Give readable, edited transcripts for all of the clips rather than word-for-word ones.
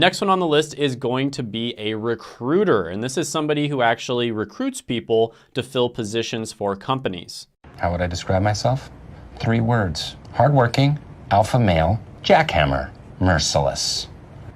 Next one on the list is going to be a recruiter. And this is somebody who actually recruits people to fill positions for companies. How would I describe myself? 3 words: hardworking, alpha male, jackhammer, merciless.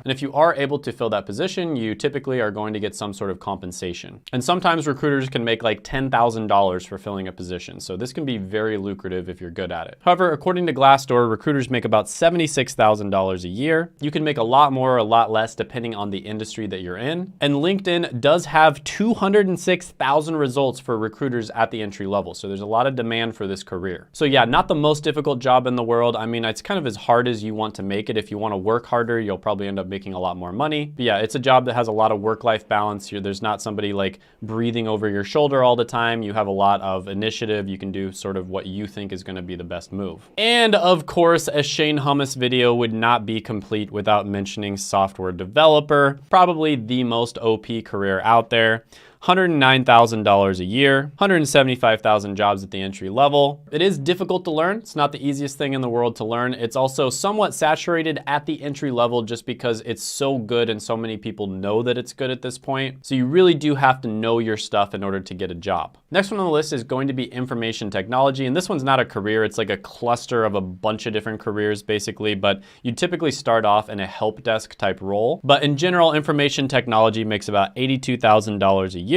And if you are able to fill that position, you typically are going to get some sort of compensation. And sometimes recruiters can make like $10,000 for filling a position. So this can be very lucrative if you're good at it. However, according to Glassdoor, recruiters make about $76,000 a year. You can make a lot more or a lot less depending on the industry that you're in. And LinkedIn does have 206,000 results for recruiters at the entry level. So there's a lot of demand for this career. So yeah, not the most difficult job in the world. I mean, it's kind of as hard as you want to make it. If you want to work harder, you'll probably end up making a lot more money. But yeah, it's a job that has a lot of work-life balance. There's not somebody like breathing over your shoulder all the time. You have a lot of initiative. You can do sort of what you think is going to be the best move. And of course, a Shane Hummus video would not be complete without mentioning software developer, probably the most OP career out there. $109,000 a year, 175,000 jobs at the entry level. It is difficult to learn. It's not the easiest thing in the world to learn. It's also somewhat saturated at the entry level just because it's so good and so many people know that it's good at this point. So you really do have to know your stuff in order to get a job. Next one on the list is going to be information technology. And this one's not a career. It's like a cluster of a bunch of different careers basically, but you typically start off in a help desk type role. But in general, information technology makes about $82,000 a year.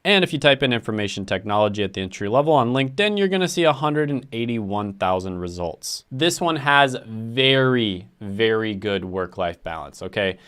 And if you type in information technology at the entry level on LinkedIn, you're gonna see 181,000 results. This one has very, very good work-life balance, okay?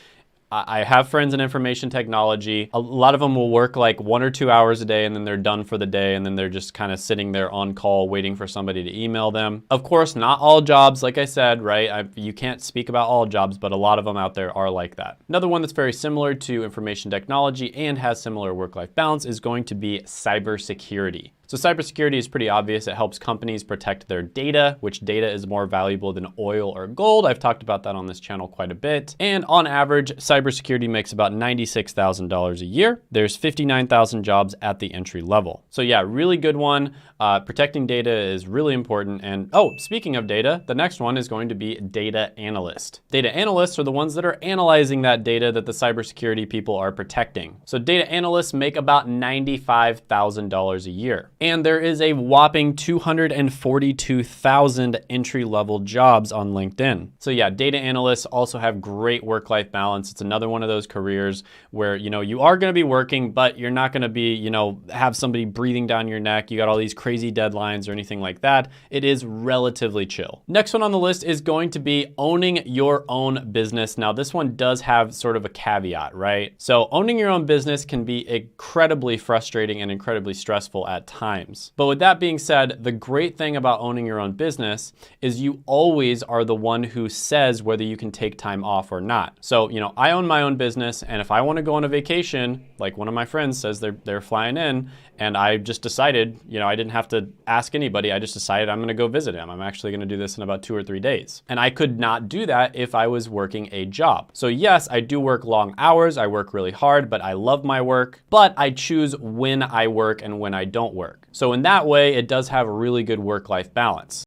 I have friends in information technology. A lot of them will work like 1 or 2 hours a day and then they're done for the day and then they're just kind of sitting there on call waiting for somebody to email them. Of course, not all jobs, like I said, right? You can't speak about all jobs, but a lot of them out there are like that. Another one that's very similar to information technology and has similar work-life balance is going to be cybersecurity. So cybersecurity is pretty obvious. It helps companies protect their data, which data is more valuable than oil or gold. I've talked about that on this channel quite a bit. And on average, cybersecurity makes about $96,000 a year. There's 59,000 jobs at the entry level. So yeah, really good one. Protecting data is really important. And oh, speaking of data, the next one is going to be data analyst. Data analysts are the ones that are analyzing that data that the cybersecurity people are protecting. So data analysts make about $95,000 a year. And there is a whopping 242,000 entry-level jobs on LinkedIn. So yeah, data analysts also have great work-life balance. It's another one of those careers where, you are gonna be working, but you're not gonna be, have somebody breathing down your neck. You got all these crazy deadlines or anything like that. It is relatively chill. Next one on the list is going to be owning your own business. Now this one does have sort of a caveat, right? So owning your own business can be incredibly frustrating and incredibly stressful at times. But with that being said, the great thing about owning your own business is you always are the one who says whether you can take time off or not. So, I own my own business, and if I want to go on a vacation, like one of my friends says they're flying in, and I just decided, I didn't have to ask anybody. I just decided I'm going to go visit him. I'm actually going to do this in about 2 or 3 days. And I could not do that if I was working a job. So yes, I do work long hours. I work really hard, but I love my work, but I choose when I work and when I don't work. So in that way, it does have a really good work-life balance.